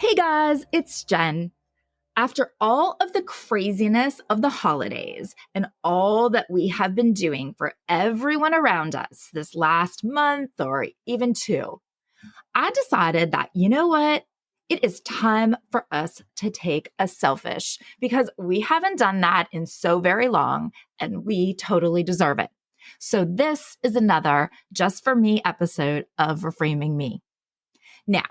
Hey guys, it's Jen. After all of the craziness of the holidays and all that we have been doing for everyone around us this last month or even two, I decided that, you know what? It is time for us to take a selfish because we haven't done that in so very long and we totally deserve it. So this is another Just For Me episode of Reframing Me. Now,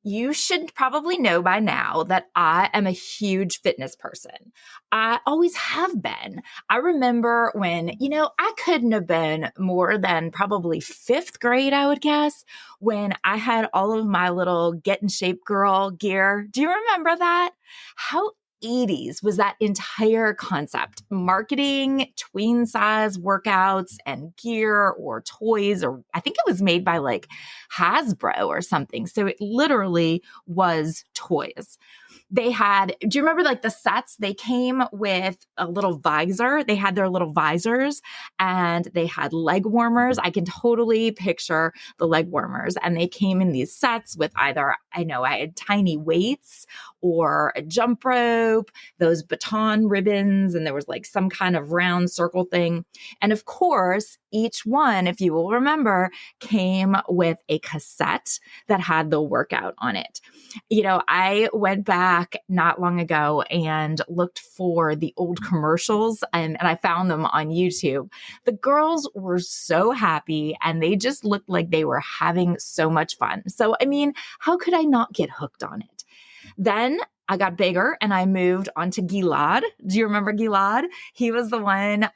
you should probably know by now that I am a huge fitness person. I always have been. I remember when, I couldn't have been more than probably fifth grade, I would guess, when I had all of my little get in shape girl gear. Do you remember that? How 80s was that entire concept, marketing tween size workouts and gear or toys, or I think it was made by like Hasbro or something. So it literally was toys. They had, do you remember like the sets? They came with a little visor. They had their little visors and they had leg warmers. I can totally picture the leg warmers. And they came in these sets with either, I had tiny weights or a jump rope, those baton ribbons, and there was like some kind of round circle thing. And of course, each one, if you will remember, came with a cassette that had the workout on it. I went back not long ago and looked for the old commercials and I found them on YouTube. The girls were so happy and they just looked like they were having so much fun. So, how could I not get hooked on it? Then I got bigger and I moved on to Gilad. Do you remember Gilad? He was the one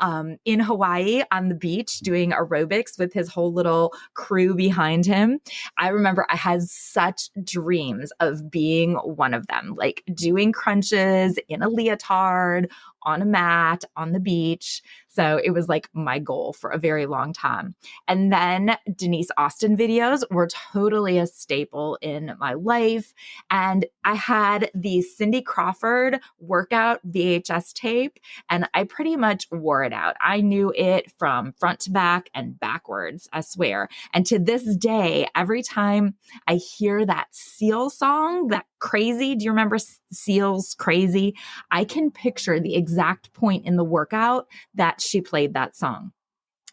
in Hawaii on the beach doing aerobics with his whole little crew behind him. I remember I had such dreams of being one of them, like doing crunches in a leotard, on a mat, on the beach. So it was like my goal for a very long time. And then Denise Austin videos were totally a staple in my life. And I had the Cindy Crawford workout VHS tape, and I pretty much wore it out. I knew it from front to back and backwards, I swear. And to this day, every time I hear that Seal song, that Crazy, do you remember Seal's Crazy? I can picture the exact point in the workout that she played that song.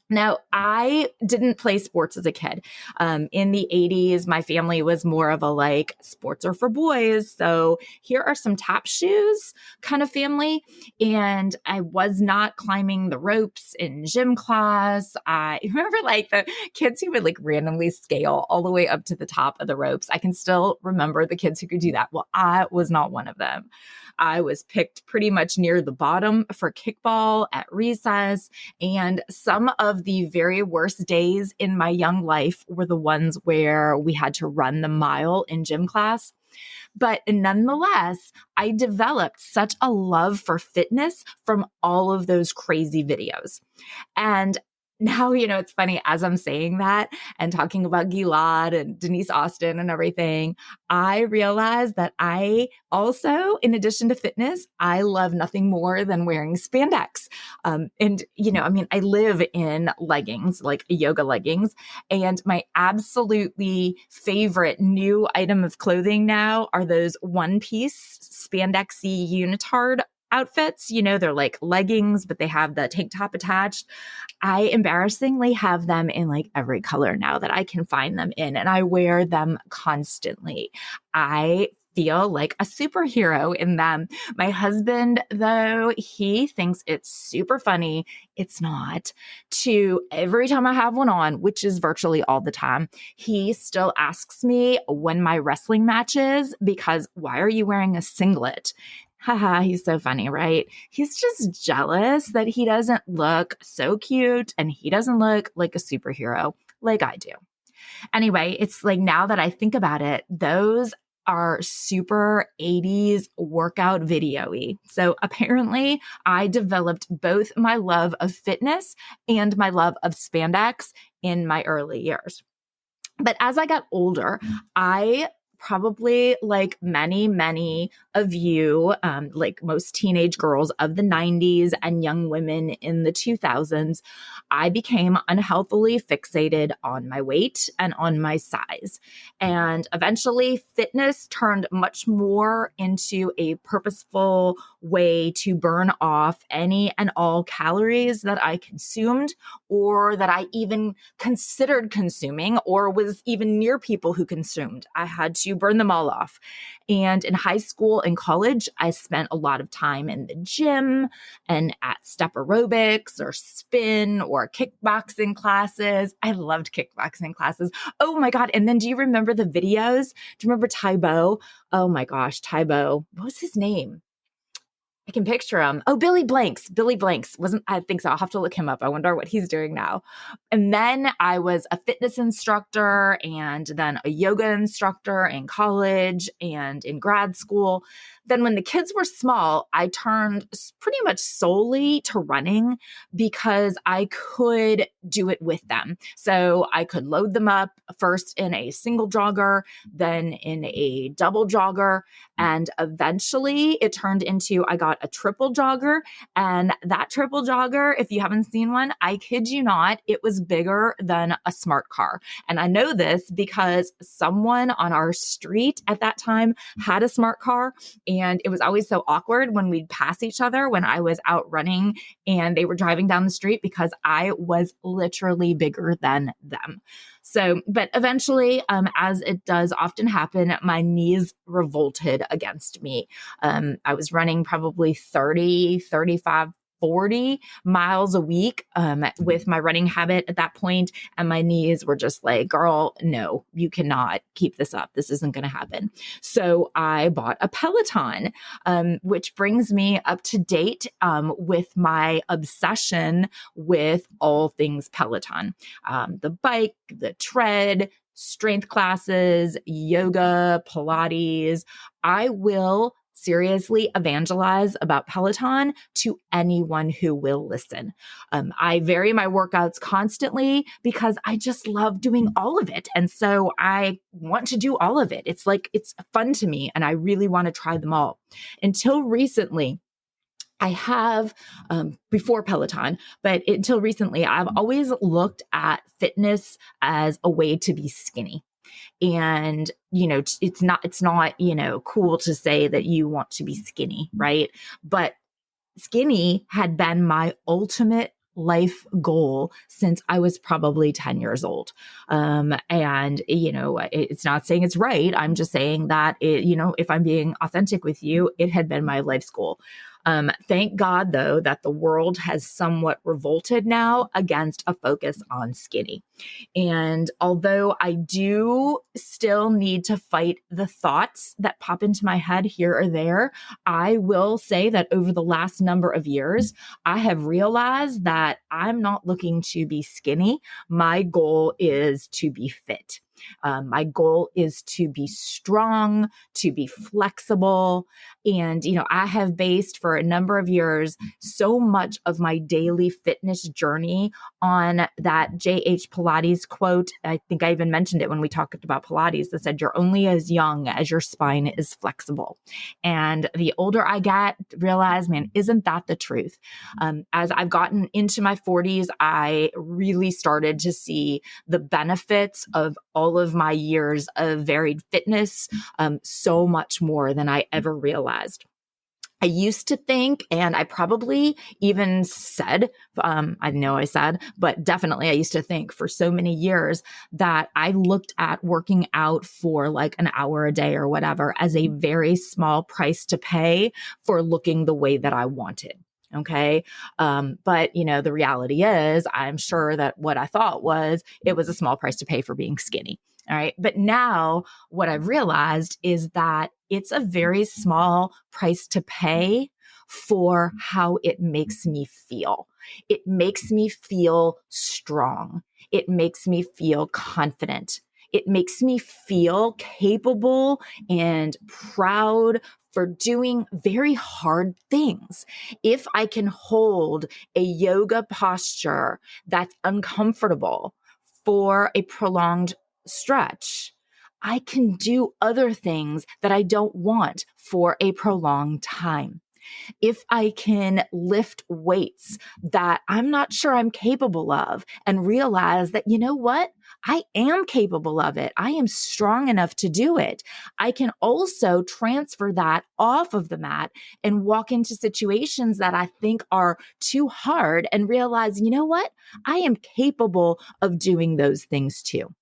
Now, I didn't play sports as a kid. In the 80s, my family was more of a like sports are for boys. So here are some tap shoes kind of family. And I was not climbing the ropes in gym class. I remember like the kids who would like randomly scale all the way up to the top of the ropes. I can still remember the kids who could do that. Well, I was not one of them. I was picked pretty much near the bottom for kickball at recess. And some of the very worst days in my young life were the ones where we had to run the mile in gym class. But nonetheless, I developed such a love for fitness from all of those crazy videos. And now, it's funny as I'm saying that and talking about Gilad and Denise Austin and everything, I realized that I also, in addition to fitness, I love nothing more than wearing spandex. I live in leggings, like yoga leggings, and my absolutely favorite new item of clothing now are those one-piece spandexy unitard outfits. They're like leggings, but they have the tank top attached. I embarrassingly have them in like every color now that I can find them in, and I wear them constantly. I feel like a superhero in them. My husband, though, he thinks it's super funny. It's not. To every time I have one on, which is virtually all the time, he still asks me when my wrestling match is because why are you wearing a singlet? Haha, he's so funny, right? He's just jealous that he doesn't look so cute and he doesn't look like a superhero like I do. Anyway, it's like now that I think about it, those are super 80s workout video-y. So apparently I developed both my love of fitness and my love of spandex in my early years. But as I got older, I probably like many of you, like most teenage girls of the 90s and young women in the 2000s, I became unhealthily fixated on my weight and on my size. And eventually, fitness turned much more into a purposeful way to burn off any and all calories that I consumed or that I even considered consuming or was even near people who consumed. I had to burn them all off. And in high school and college, I spent a lot of time in the gym and at step aerobics or spin or kickboxing classes. I loved kickboxing classes. Oh my God. And then do you remember the videos? Do you remember Tybo? Oh my gosh, Tybo. What was his name? I can picture him. Oh, Billy Blanks. Billy Blanks wasn't, I think so. I'll have to look him up. I wonder what he's doing now. And then I was a fitness instructor and then a yoga instructor in college and in grad school. Then when the kids were small, I turned pretty much solely to running because I could do it with them. So I could load them up first in a single jogger, then in a double jogger. And eventually it turned into, I got a triple jogger. And that triple jogger, if you haven't seen one, I kid you not, it was bigger than a smart car. And I know this because someone on our street at that time had a smart car. And it was always so awkward when we'd pass each other when I was out running and they were driving down the street because I was literally bigger than them. So, but eventually, as it does often happen, my knees revolted against me. I was running probably 30, 35, 40 miles a week with my running habit at that point, and my knees were just like, girl, no, you cannot keep this up. This isn't going to happen. So I bought a Peloton, which brings me up to date with my obsession with all things Peloton. The bike, the tread, strength classes, yoga, Pilates. I will seriously evangelize about Peloton to anyone who will listen. I vary my workouts constantly because I just love doing all of it. And so I want to do all of it. It's like, it's fun to me and I really want to try them all. Until recently, I have, before Peloton, but until recently, I've always looked at fitness as a way to be skinny. And, it's not, cool to say that you want to be skinny, right? But skinny had been my ultimate life goal since I was probably 10 years old. It's not saying it's right. I'm just saying that if I'm being authentic with you, it had been my life's goal. Thank God, though, that the world has somewhat revolted now against a focus on skinny. And although I do still need to fight the thoughts that pop into my head here or there, I will say that over the last number of years, I have realized that I'm not looking to be skinny. My goal is to be fit. My goal is to be strong, to be flexible. And, I have based for a number of years so much of my daily fitness journey on that J.H. Pilates quote. I think I even mentioned it when we talked about Pilates that said, you're only as young as your spine is flexible. And the older I get, realize, man, isn't that the truth? As I've gotten into my 40s, I really started to see the benefits of all of my years of varied fitness, so much more than I ever realized. I used to think, and I probably even said, I know I said, but definitely I used to think for so many years that I looked at working out for like an hour a day or whatever as a very small price to pay for looking the way that I wanted. Okay. But the reality is I'm sure that what I thought was it was a small price to pay for being skinny. All right. But now what I've realized is that it's a very small price to pay for how it makes me feel. It makes me feel strong. It makes me feel confident. It makes me feel capable and proud for doing very hard things. If I can hold a yoga posture that's uncomfortable for a prolonged stretch, I can do other things that I don't want for a prolonged time. If I can lift weights that I'm not sure I'm capable of and realize that, you know what? I am capable of it. I am strong enough to do it. I can also transfer that off of the mat and walk into situations that I think are too hard and realize, you know what? I am capable of doing those things too.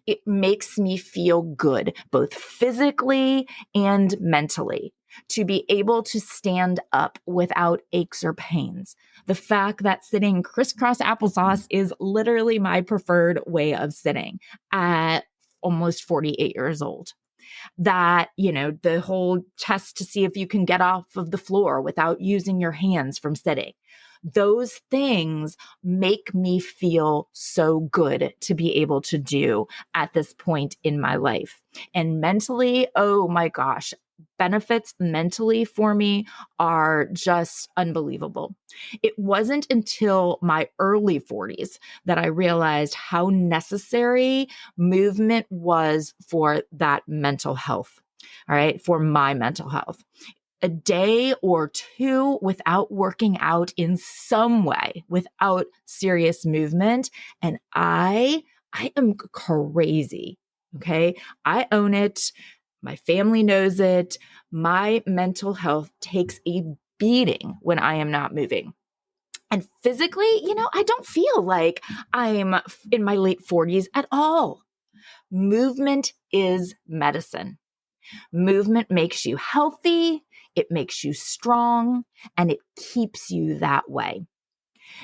It makes me feel good, both physically and mentally, to be able to stand up without aches or pains. The fact that sitting crisscross applesauce is literally my preferred way of sitting at almost 48 years old. That, the whole test to see if you can get off of the floor without using your hands from sitting. Those things make me feel so good to be able to do at this point in my life. And mentally, oh my gosh, benefits mentally for me are just unbelievable. It wasn't until my early 40s that I realized how necessary movement was for that mental health. All right, for my mental health. A day or two without working out in some way, without serious movement, and I am crazy. Okay. I own it. My family knows it. My mental health takes a beating when I am not moving. And physically, I don't feel like I'm in my late 40s at all. Movement is medicine. Movement makes you healthy, it makes you strong, and it keeps you that way.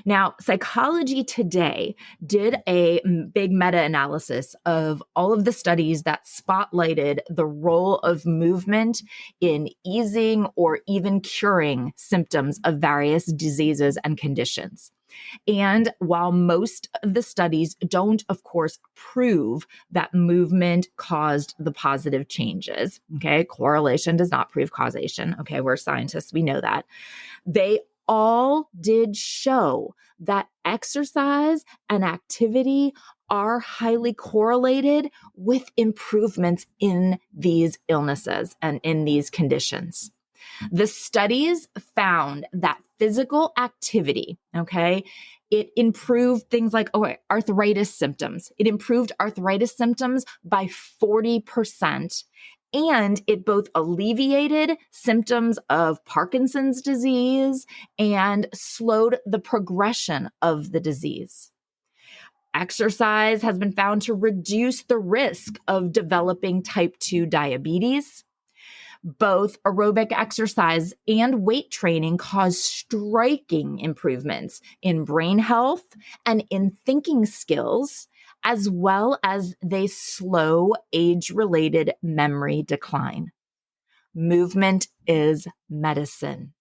Now, Psychology Today did a big meta-analysis of all of the studies that spotlighted the role of movement in easing or even curing symptoms of various diseases and conditions. And while most of the studies don't, of course, prove that movement caused the positive changes, okay, correlation does not prove causation. Okay, we're scientists, we know that. They all did show that exercise and activity are highly correlated with improvements in these illnesses and in these conditions. The studies found that physical activity, okay, it improved things like arthritis symptoms. It improved arthritis symptoms by 40%. And it both alleviated symptoms of Parkinson's disease and slowed the progression of the disease. Exercise has been found to reduce the risk of developing type 2 diabetes. Both aerobic exercise and weight training cause striking improvements in brain health and in thinking skills, as well as they slow age-related memory decline. Movement is medicine.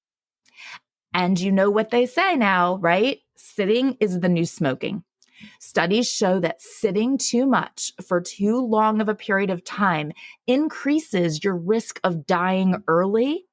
And you know what they say now, right? Sitting is the new smoking. Studies show that sitting too much for too long of a period of time increases your risk of dying early.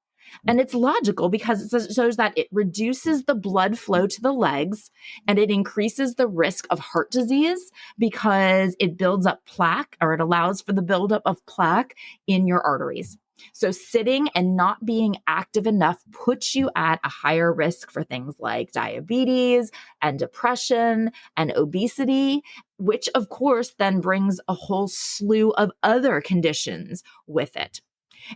And it's logical because it shows that it reduces the blood flow to the legs and it increases the risk of heart disease because it builds up plaque, or it allows for the buildup of plaque in your arteries. So sitting and not being active enough puts you at a higher risk for things like diabetes and depression and obesity, which of course then brings a whole slew of other conditions with it.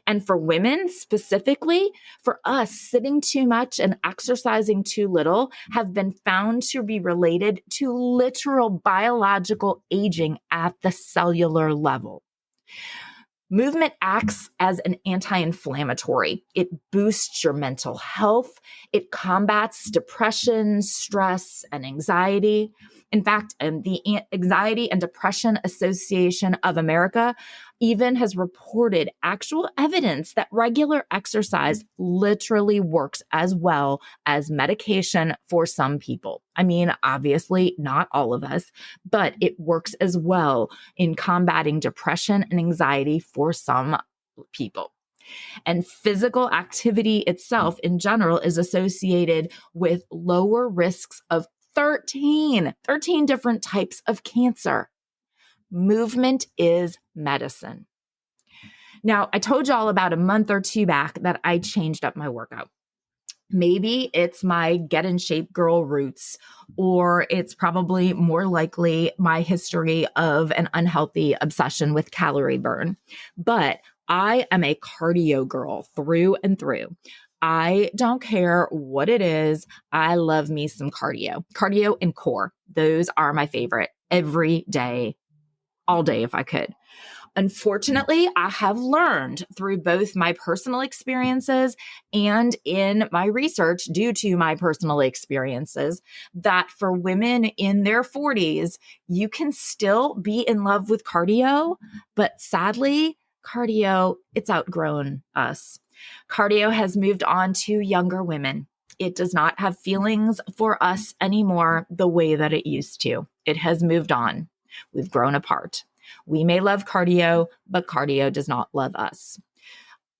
And for women specifically, for us, sitting too much and exercising too little have been found to be related to literal biological aging at the cellular level. Movement acts as an anti-inflammatory. It boosts your mental health. It combats depression, stress, and anxiety. In fact, the Anxiety and Depression Association of America even has reported actual evidence that regular exercise literally works as well as medication for some people. I mean, obviously not all of us, but it works as well in combating depression and anxiety for some people. And physical activity itself in general is associated with lower risks of 13 different types of cancer. Movement is medicine. Now, I told y'all about a month or two back that I changed up my workout. Maybe it's my get in shape girl roots, or it's probably more likely my history of an unhealthy obsession with calorie burn. But I am a cardio girl through and through. I don't care what it is. I love me some cardio. Cardio and core. Those are my favorite every day, all day if I could. Unfortunately, I have learned through both my personal experiences and in my research due to my personal experiences that for women in their 40s, you can still be in love with cardio, but sadly, cardio, it's outgrown us. Cardio has moved on to younger women. It does not have feelings for us anymore the way that it used to. It has moved on. We've grown apart. We may love cardio, but cardio does not love us.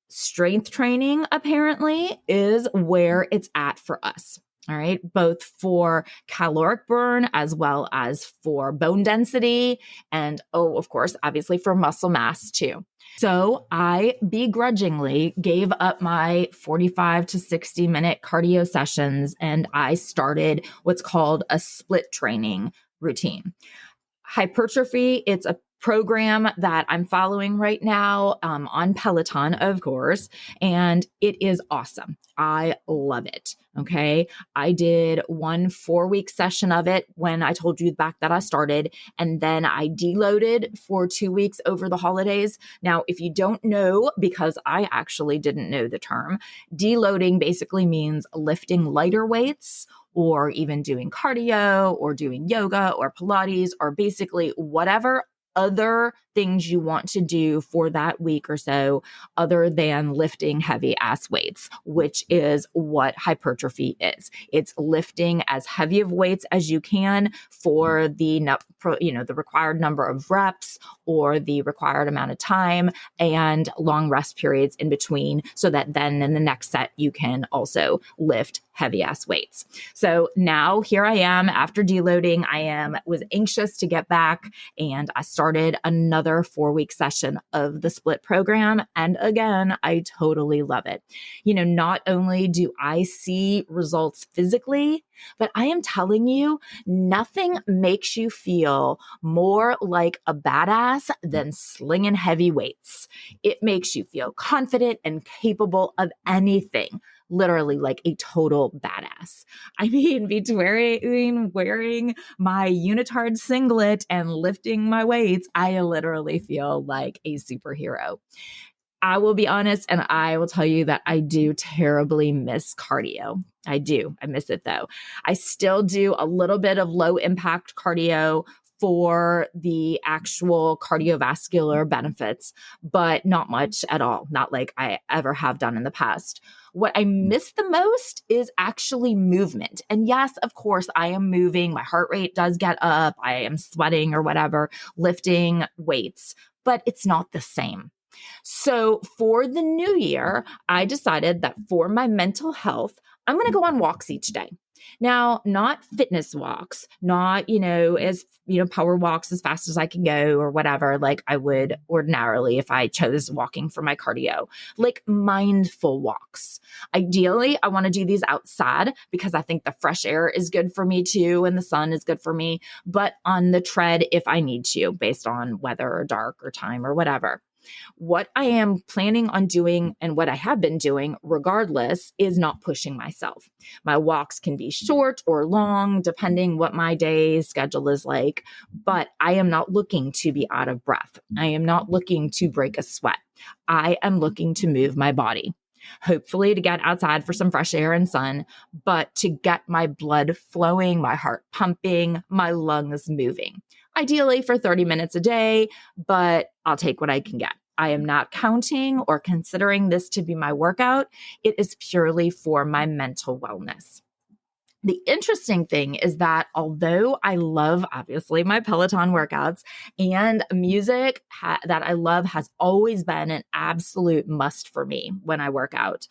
Strength training apparently is where it's at for us. All right. Both for caloric burn as well as for bone density. And of course, obviously for muscle mass too. So I begrudgingly gave up my 45 to 60 minute cardio sessions and I started what's called a split training routine. Hypertrophy, it's a program that I'm following right now on Peloton, of course, and it is awesome. I love it. Okay. I did 1 4-week session of it when I told you back that I started, and then I deloaded for 2 weeks over the holidays. Now, if you don't know, because I actually didn't know the term, deloading basically means lifting lighter weights or even doing cardio or doing yoga or Pilates or basically whatever other things you want to do for that week or so other than lifting heavy ass weights, which is what hypertrophy is. It's lifting as heavy of weights as you can for the required number of reps or the required amount of time and long rest periods in between so that then in the next set you can also lift heavy ass weights. So now here I am after deloading. Was anxious to get back and I started another 4-week session of the split program. And again, I totally love it. Not only do I see results physically, but I am telling you, nothing makes you feel more like a badass than slinging heavy weights. It makes you feel confident and capable of anything. Literally like a total badass. I mean, between wearing my unitard singlet and lifting my weights, I literally feel like a superhero. I will be honest, and I will tell you that I do terribly miss cardio. I do. I miss it though. I still do a little bit of low impact cardio for the actual cardiovascular benefits, but not much at all. Not like I ever have done in the past. What I miss the most is actually movement. And yes, of course, I am moving. My heart rate does get up. I am sweating or whatever, lifting weights, but it's not the same. So for the new year, I decided that for my mental health, I'm going to go on walks each day. Now, not fitness walks, not, power walks as fast as I can go or whatever, like I would ordinarily if I chose walking for my cardio, like mindful walks. Ideally, I want to do these outside because I think the fresh air is good for me too. And the sun is good for me, but on the tread if I need to, based on weather or dark or time or whatever. What I am planning on doing and what I have been doing regardless is not pushing myself. My walks can be short or long, depending what my day schedule is like, but I am not looking to be out of breath. I am not looking to break a sweat. I am looking to move my body. Hopefully to get outside for some fresh air and sun, but to get my blood flowing, my heart pumping, my lungs moving. Ideally for 30 minutes a day, but I'll take what I can get. I am not counting or considering this to be my workout. It is purely for my mental wellness. The interesting thing is that although I love, obviously, my Peloton workouts and music that I love has always been an absolute must for me when I work out,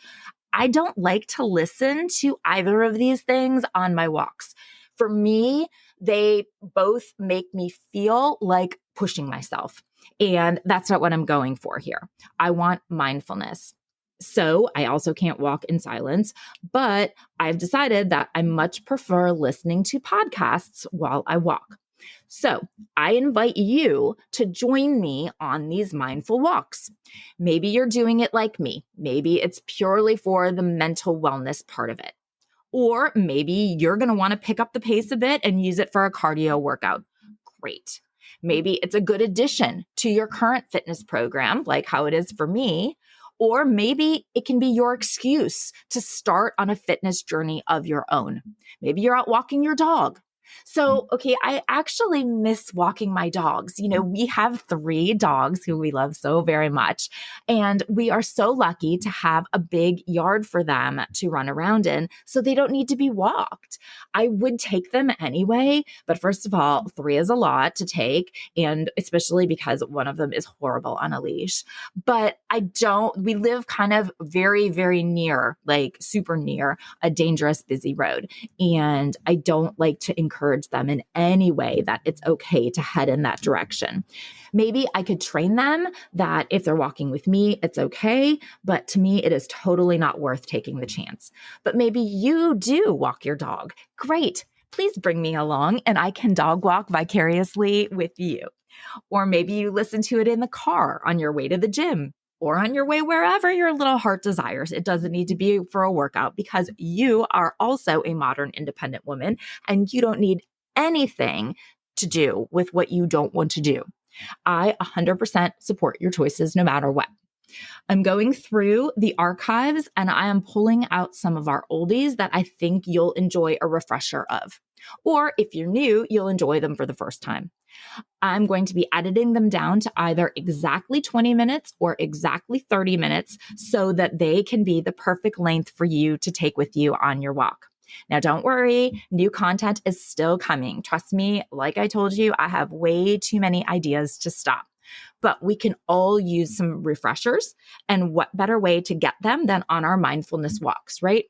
I don't like to listen to either of these things on my walks. For me, They both make me feel like pushing myself. And that's not what I'm going for here. I want mindfulness. So I also can't walk in silence, but I've decided that I much prefer listening to podcasts while I walk. So I invite you to join me on these mindful walks. Maybe you're doing it like me. Maybe it's purely for the mental wellness part of it. Or maybe you're going to want to pick up the pace a bit and use it for a cardio workout. Great. Maybe it's a good addition to your current fitness program, like how it is for me. Or maybe it can be your excuse to start on a fitness journey of your own. Maybe you're out walking your dog. So, okay, I actually miss walking my dogs. We have 3 dogs who we love so very much. And we are so lucky to have a big yard for them to run around in, so they don't need to be walked. I would take them anyway, but first of all, 3 is a lot to take, and especially because one of them is horrible on a leash. But we live kind of very, very near, like super near a dangerous, busy road. And I don't like to encourage them in any way that it's okay to head in that direction. Maybe I could train them that if they're walking with me, it's okay. But to me, it is totally not worth taking the chance. But maybe you do walk your dog. Great. Please bring me along and I can dog walk vicariously with you. Or maybe you listen to it in the car on your way to the gym or on your way wherever your little heart desires. It doesn't need to be for a workout because you are also a modern independent woman and you don't need anything to do with what you don't want to do. I 100% support your choices no matter what. I'm going through the archives and I am pulling out some of our oldies that I think you'll enjoy a refresher of. Or if you're new, you'll enjoy them for the first time. I'm going to be editing them down to either exactly 20 minutes or exactly 30 minutes so that they can be the perfect length for you to take with you on your walk. Now, don't worry, new content is still coming. Trust me, like I told you, I have way too many ideas to stop. But we can all use some refreshers, and what better way to get them than on our mindfulness walks, right?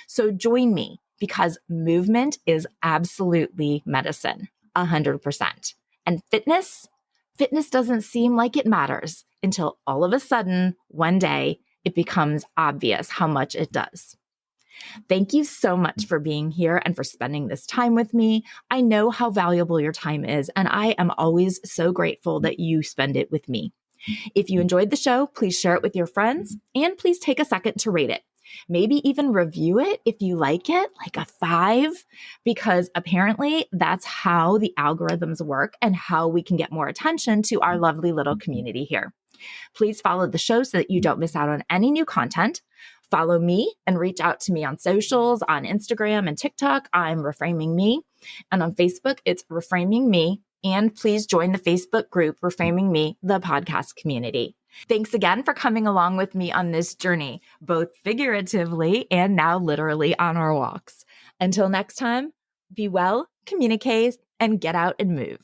So join me because movement is absolutely medicine, 100%. And fitness doesn't seem like it matters until all of a sudden, one day, it becomes obvious how much it does. Thank you so much for being here and for spending this time with me. I know how valuable your time is, and I am always so grateful that you spend it with me. If you enjoyed the show, please share it with your friends, and please take a second to rate it. Maybe even review it if you like it, like a 5, because apparently that's how the algorithms work and how we can get more attention to our lovely little community here. Please follow the show so that you don't miss out on any new content. Follow me and reach out to me on socials, on Instagram and TikTok. I'm Reframing Me. And on Facebook, it's Reframing Me. And please join the Facebook group, Reframing Me, the podcast community. Thanks again for coming along with me on this journey, both figuratively and now literally on our walks. Until next time, be well, communicate, and get out and move.